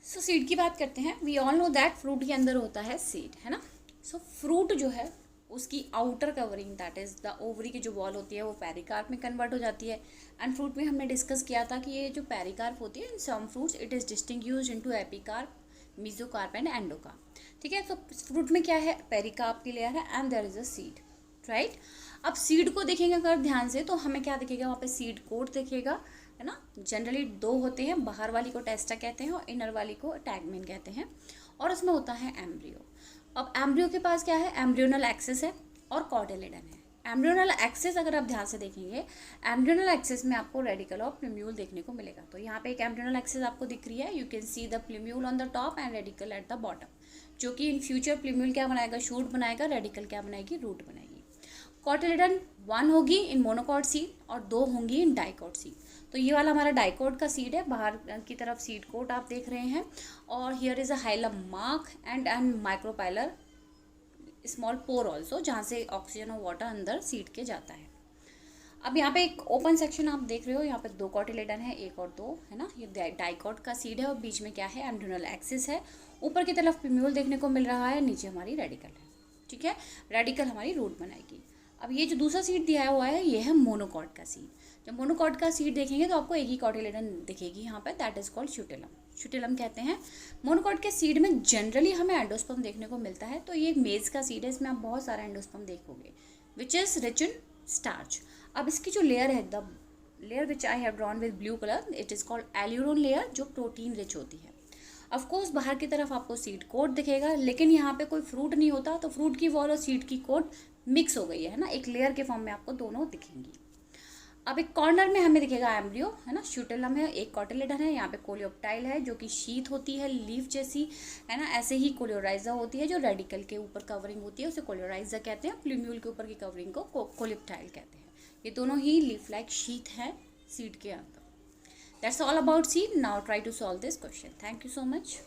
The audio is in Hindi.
सो सीड की बात करते हैं। We all know that fruit के अंदर होता है सीड, है ना। सो फ्रूट जो है उसकी outer covering that is the ovary की जो वॉल होती है वो पेरिकार्प में कन्वर्ट हो जाती है। एंड फ्रूट में हमने डिस्कस किया था कि ये जो पेरिकार्प होती है in some fruits it is distinguished into epicarp, mesocarp and endocarp. ठीक है, तो फ्रूट में क्या है, पेरिकार्प की लेयर है and there is a seed, right. अब सीड को देखेंगे अगर ध्यान से तो हमें क्या दिखेगा, वहाँ पे सीड कोट दिखेगा, है ना। जनरली दो होते हैं, बाहर वाली को टेस्टा कहते हैं और इनर वाली को टैगमेन कहते हैं, और उसमें होता है एम्ब्रियो। अब एम्ब्रियो के पास क्या है, एम्ब्रियोनल एक्सिस है और कॉटिलेडन है। एम्ब्रियोनल एक्सिस अगर आप ध्यान से देखेंगे, एम्ब्रियोनल एक्सिस में आपको रेडिकल और प्लूम्यूल देखने को मिलेगा। तो यहाँ पे एक एम्ब्रियोनल एक्सिस आपको दिख रही है, you can see the plumule on the top and radical at the bottom, जो कि इन फ्यूचर प्लूम्यूल क्या बनाएगा, शूट बनाएगा, रेडिकल क्या बनाएगी, रूट बनाएगी। कॉटिलेडन 1 होगी इन मोनोकॉट सीड और 2 होंगी इन डाइकॉट सीड। तो ये वाला हमारा डाइकॉट का सीड है, बाहर की तरफ सीड कोट आप देख रहे हैं, और here is a hilum mark and micropylar small pore also, जहाँ से ऑक्सीजन और वाटर अंदर सीड के जाता है। अब यहाँ पे एक ओपन सेक्शन आप देख रहे हो, यहाँ पे 2 कॉटिलेडन है, 1 और 2, है ना। ये डाइकॉट का सीड है और बीच में क्या है, एम्ब्रियोनल एक्सिस है। ऊपर की तरफ प्लूम्यूल देखने को मिल रहा है, नीचे हमारी रेडिकल है। ठीक है, रेडिकल हमारी रूट बनाएगी। अब ये जो दूसरा सीड दिया हुआ है ये है मोनोकॉट का सीड। जब मोनोकॉट का सीड देखेंगे तो आपको एक ही कॉटिलेडन दिखेगी यहाँ पे, दैट इज कॉल्ड शूटिलम, शूटिलम कहते हैं। मोनोकॉट के सीड में जनरली हमें एंडोस्पर्म देखने को मिलता है। तो ये मेज का सीड है, इसमें आप बहुत सारा एंडोस्पर्म देखोगे which is rich in starch. अब इसकी जो लेयर है, the layer which I have drawn with blue colour, it is called aleurone layer, जो प्रोटीन रिच होती है। ऑफकोर्स बाहर की तरफ आपको सीड कोट दिखेगा, लेकिन यहाँ पे कोई फ्रूट नहीं होता, तो फ्रूट की वॉल और सीड की कोट मिक्स हो गई है ना, एक लेयर के फॉर्म में आपको दोनों दिखेंगी। अब एक कॉर्नर में हमें दिखेगा एम्ब्रियो, है ना, शूटिलम है, एक कॉटिलेडन है, यहाँ पे कोलियोप्टाइल है जो कि शीथ होती है लीफ जैसी, है ना। ऐसे ही कोलियोराइजा होती है जो रेडिकल के ऊपर कवरिंग होती है, उसे कोलियोराइजा कहते हैं। प्लूम्यूल के ऊपर की कवरिंग को कोलियोप्टाइल कहते हैं। ये दोनों ही लीफ लाइक शीथ है सीड के अंदर। That's all about seed. Now try to solve this question. Thank you so much.